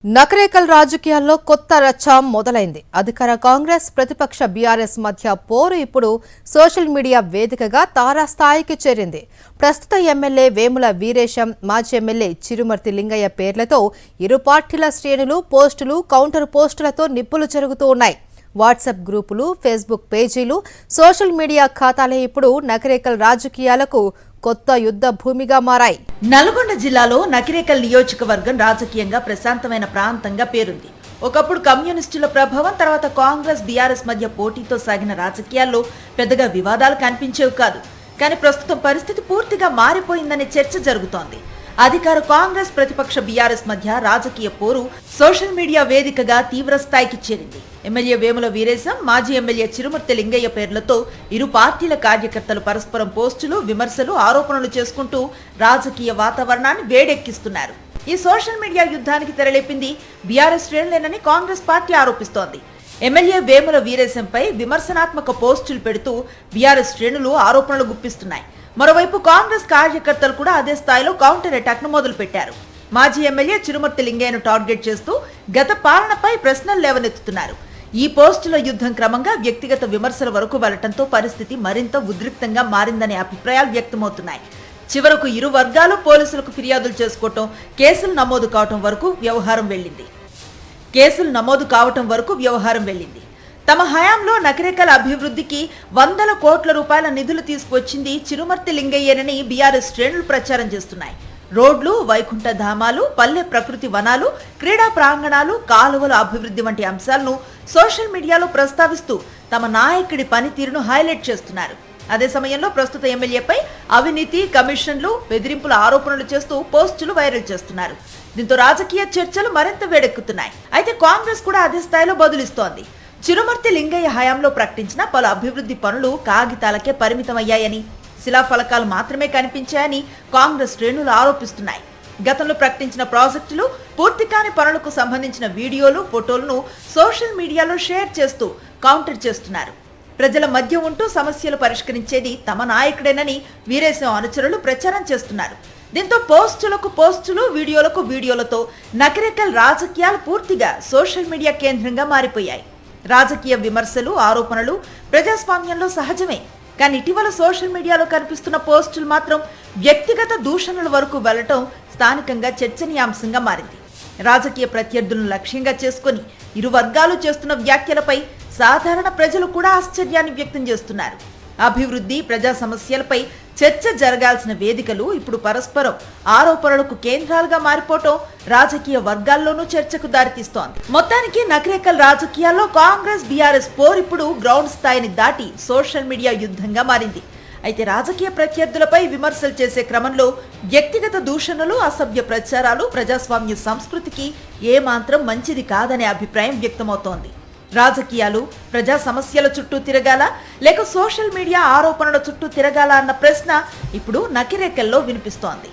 నకరేకల్ రాజకీయాల్లో కొత్త రచ్చ మొదలైంది. అధికార కాంగ్రెస్ ప్రతిపక్ష బీఆర్ఎస్ మధ్య పోరు ఇప్పుడు సోషల్ మీడియా వేదికగా తారాస్థాయికి చేరింది. ప్రస్తుత ఎమ్మెల్యే వేముల వీరేశం, మాజీ ఎమ్మెల్యే చిరుమర్తి లింగయ్య పేర్లతో ఇరు పార్టీల శ్రేణులు పోస్టులు, కౌంటర్ పోస్టులతో నిప్పులు జరుగుతూ ఉన్నాయి. వాట్సాప్ గ్రూపులు, ఫేస్బుక్ పేజీలు, సోషల్ మీడియా ఖాతాలే ఇప్పుడు నకరేకల్ రాజకీయాలకు కొత్త యుద్ధ భూమిగా మారాయి. నల్గొండ జిల్లాలో నకిరేకల్ నియోజకవర్గం రాజకీయంగా ప్రశాంతమైన ప్రాంతంగా పేరుంది. ఒకప్పుడు కమ్యూనిస్టుల ప్రభావం, తర్వాత కాంగ్రెస్ బీఆర్ఎస్ మధ్య పోటీతో సాగిన రాజకీయాల్లో పెద్దగా వివాదాలు కనిపించేవి కాదు. కానీ ప్రస్తుతం పరిస్థితి పూర్తిగా మారిపోయిందనే చర్చ జరుగుతోంది. అధికార కాంగ్రెస్ ప్రతిపక్ష బీఆర్ఎస్ మధ్య రాజకీయ పోరు సోషల్ మీడియా వేదికగా తీవ్ర స్థాయికి చేరింది. ఎమ్మెల్యే వేముల వీరేశం, మాజీ ఎమ్మెల్యే చిరుమర్తి లింగయ్య పేర్లతో ఇరు పార్టీల కార్యకర్తలు పరస్పరం పోస్టులు, విమర్శలు, ఆరోపణలు చేసుకుంటూ రాజకీయ వాతావరణాన్ని వేడెక్కిస్తున్నారు. ఈ సోషల్ మీడియా యుద్ధానికి తెరలేపింది బీఆర్ఎస్ శ్రేణులేనని కాంగ్రెస్ పార్టీ ఆరోపిస్తోంది. ఎమ్మెల్యే వేముల వీరేశంపై విమర్శనాత్మక పోస్టులు పెడుతూ బీఆర్ఎస్ శ్రేణులు ఆరోపణలు గుప్పిస్తున్నాయి. మరోవైపు కాంగ్రెస్ కార్యకర్తలు కూడా అదే స్థాయిలో కౌంటర్ అటాక్ ను మొదలుపెట్టారు. మాజీ ఎమ్మెల్యే చిరుమర్తి లింగయ్యను టార్గెట్ చేస్తూ గత పాలనపై ప్రశ్నలు లేవనెత్తుతున్నారు. ఈ పోస్టుల యుద్ధం క్రమంగా వ్యక్తిగత విమర్శల వరకు వెళ్లటంతో పరిస్థితి మరింత ఉద్రిక్తంగా మారిందనే అభిప్రాయాలు వ్యక్తమవుతున్నాయి. చివరకు ఇరు వర్గాలు పోలీసులకు ఫిర్యాదులు చేసుకోవటం, కేసులు నమోదు కావటం వరకు వ్యవహారం వెళ్లింది. తమ హయాంలో నకరేకల్ అభివృద్ధికి వందల కోట్ల రూపాయల నిధులు తీసుకొచ్చింది చిరుమర్తి లింగయ్యనని బీఆర్ఎస్ శ్రేణులు ప్రచారం చేస్తున్నాయి. రోడ్లు, వైకుంఠ ధామాలు, పల్లె ప్రకృతి వనాలు, క్రీడా ప్రాంగణాలు, కాలువల అభివృద్ధి వంటి అంశాలను సోషల్ మీడియాలో ప్రస్తావిస్తూ తమ నాయకుడి పనితీరును హైలైట్ చేస్తున్నారు. అదే సమయంలో ప్రస్తుత ఎమ్మెల్యేపై అవినీతి, కమిషన్లు, బెదిరింపుల ఆరోపణలు చేస్తూ పోస్టులు వైరల్ చేస్తున్నారు. దీంతో రాజకీయ చర్చలు మరింత వేడెక్కుతున్నాయి. అయితే కాంగ్రెస్ కూడా అదే స్థాయిలో బదులిస్తోంది. చిరుమర్తి లింగయ్య హయాంలో ప్రకటించిన పలు అభివృద్ధి పనులు కాగితాలకే పరిమితమయ్యాయని, శిలాఫలకాలు మాత్రమే కనిపించాయని కాంగ్రెస్ శ్రేణులు ఆరోపిస్తున్నాయి. గతంలో ప్రకటించిన ప్రాజెక్టులు, పూర్తి కాని పనులకు సంబంధించిన వీడియోలు, ఫోటోలను సోషల్ మీడియాలో షేర్ చేస్తూ కౌంటర్ చేస్తున్నారు. ప్రజల మధ్య ఉంటూ సమస్యలు పరిష్కరించేది తమ నాయకుడేనని వీరేశం అనుచరులు ప్రచారం చేస్తున్నారు. దీంతో పోస్టులు, వీడియోలతో నకరేకల్ రాజకీయాలు పూర్తిగా సోషల్ మీడియా కేంద్రంగా మారిపోయాయి. రాజకీయ విమర్శలు, ఆరోపణలు ప్రజాస్వామ్యంలో సహజమే. కానీ ఇటీవల సోషల్ మీడియాలో కనిపిస్తున్న పోస్టులు మాత్రం వ్యక్తిగత దూషణల వరకు వెళ్లటం స్థానికంగా చర్చనీయాంశంగా మారింది. రాజకీయ ప్రత్యర్థులను లక్ష్యంగా చేసుకుని ఇరు వర్గాలు చేస్తున్న వ్యాఖ్యలపై సాధారణ ప్రజలు కూడా ఆశ్చర్యాన్ని వ్యక్తం చేస్తున్నారు. అభివృద్ధి, ప్రజా సమస్యలపై చర్చ జరగాల్సిన వేదికలు ఇప్పుడు పరస్పరం ఆరోపణలకు కేంద్రాలుగా మారిపోవటం రాజకీయ వర్గాల్లోనూ చర్చకు దారితీస్తోంది. మొత్తానికి నకరేకల్ రాజకీయాల్లో కాంగ్రెస్ బీఆర్ఎస్ పోర్ ఇప్పుడు గ్రౌండ్ స్థాయిని దాటి సోషల్ మీడియా యుద్ధంగా మారింది. అయితే రాజకీయ ప్రత్యర్థులపై విమర్శలు చేసే క్రమంలో వ్యక్తిగత దూషణలు, అసభ్య ప్రచారాలు ప్రజాస్వామ్య సంస్కృతికి ఏమాత్రం మంచిది కాదనే అభిప్రాయం వ్యక్తమవుతోంది. రాజకీయాలు ప్రజా సమస్యల చుట్టూ తిరగాల, లేక సోషల్ మీడియా ఆరోపణల చుట్టూ తిరగాల అన్న ప్రశ్న ఇప్పుడు నకిరేకల్లో వినిపిస్తోంది.